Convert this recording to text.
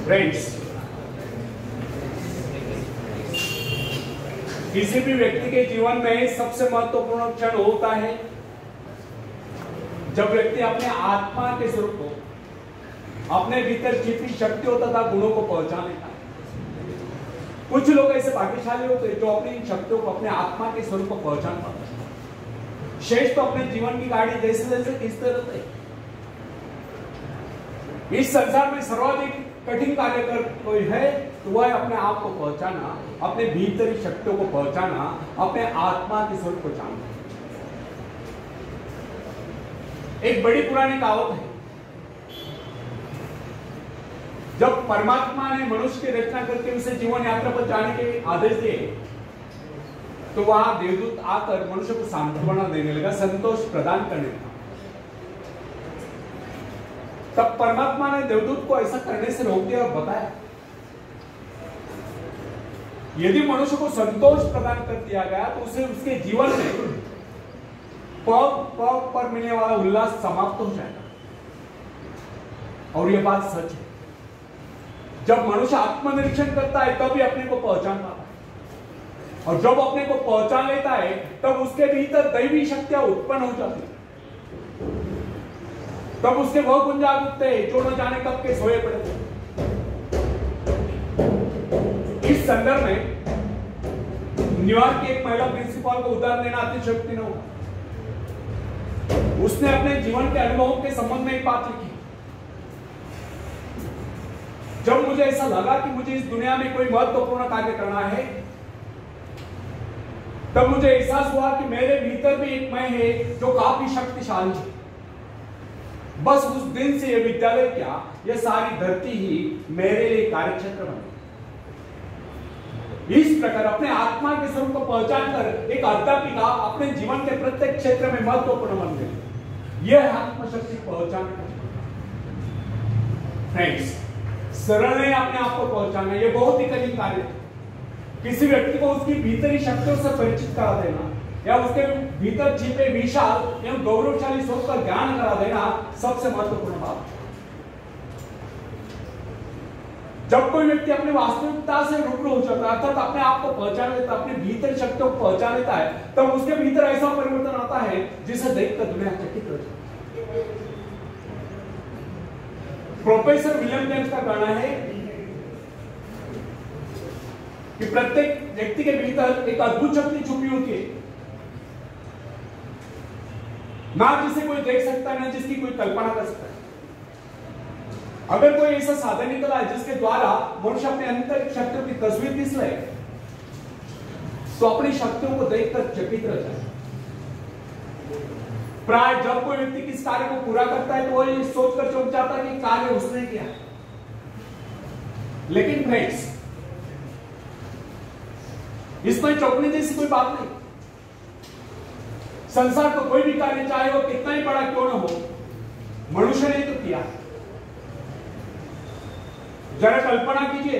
Friends, किसी भी व्यक्ति के जीवन में सबसे महत्वपूर्ण क्षण होता है जब व्यक्ति अपने आत्मा के स्वरूप को, अपने भीतर छिपी शक्तियों तथा गुणों को पहचान लेता है। कुछ लोग ऐसे भाग्यशाली होते हैं जो अपनी इन शक्तियों को, अपने आत्मा के स्वरूप को पहचान पाते हैं। शेष तो अपने जीवन की गाड़ी जैसे जैसे खींचते रहते हैं। इस संसार में सर्वाधिक कठिन कार्य कर कोई है तो वह अपने आप को पहचाना, अपने भीतरी शक्तियों को पहचाना, अपने आत्मा के स्वरूप को जानना। एक बड़ी पुरानी कहावत है, जब परमात्मा ने मनुष्य की रचना करके उसे जीवन यात्रा पर जाने के आदेश दिए तो वहां देवदूत आकर मनुष्य को सांत्वना देने लगा, संतोष प्रदान करने लगा। तब परमात्मा ने देवदूत को ऐसा करने से रोक दिया और बताया, यदि मनुष्य को संतोष प्रदान कर दिया गया तो उसे उसके जीवन में पग पग पर मिलने वाला उल्लास समाप्त हो जाएगा। और यह बात सच है। जब मनुष्य आत्मनिरीक्षण करता है तभी अपने को पहचान पाता है, और जब अपने को पहचान लेता है तब उसके भीतर दैवी शक्तियां उत्पन्न हो जाती है। तब उसके वह गुण जाग उठते हैं जो न जाने कब के सोए पड़े थे। इस संदर्भ में न्यूयॉर्क की एक महिला प्रिंसिपल को उदाहरण देना अतिशयोक्ति न होगा। उसने अपने जीवन के अनुभवों के संबंध में एक बात लिखी, जब मुझे ऐसा लगा कि मुझे इस दुनिया में कोई महत्वपूर्ण कार्य करना है, तब मुझे एहसास हुआ कि मेरे भीतर भी एक मैं है जो काफी शक्तिशाली है। बस उस दिन से यह विद्यालय क्या, यह सारी धरती ही मेरे लिए कार्यक्षेत्र बन गई। इस प्रकार अपने आत्मा के स्वरूप को पहचान कर एक अध्यापिका अपने जीवन के प्रत्येक क्षेत्र में महत्वपूर्ण बन गई। यह आत्मशक्ति पहचान। फ्रेंड्स, सरल नहीं अपने आप को पहचानना, यह बहुत ही कठिन कार्य है। किसी व्यक्ति को उसकी भीतरी शक्तियों से परिचित करा देना या उसके भीतर छिपे विशाल एवं गौरवशाली स्वरूप का ज्ञान करा देना सबसे महत्वपूर्ण बात है। जब कोई व्यक्ति अपनी वास्तविकता से रूबरू हो जाता है, अर्थात अपने आप को पहचान लेता है, अपने भीतर शक्तियों को पहचान लेता है, तब उसके भीतर ऐसा परिवर्तन आता है जिसे देखकर दुनिया चकित हो जाती है। प्रोफेसर विलियम जेम्स का कहना है कि प्रत्येक व्यक्ति के भीतर एक अद्भुत शक्ति छुपी होती है, ना जिसे कोई देख सकता है, ना जिसकी कोई कल्पना कर सकता है। अगर कोई ऐसा साधन निकला है जिसके द्वारा मनुष्य अपने आंतरिक शक्तियों की तस्वीर खींच ले, तो अपनी शक्तियों को देखकर चकित रह जाए। प्राय जब कोई व्यक्ति किस कार्य को पूरा करता है तो वो ये सोचकर चौंक जाता है कि कार्य उसने किया। लेकिन फ्रेंड्स, इसमें चौंकने जैसी कोई बात नहीं। संसार को कोई भी कार्य, चाहे वो कितना ही बड़ा क्यों न हो, मनुष्य ने तो किया। जरा कल्पना कीजिए,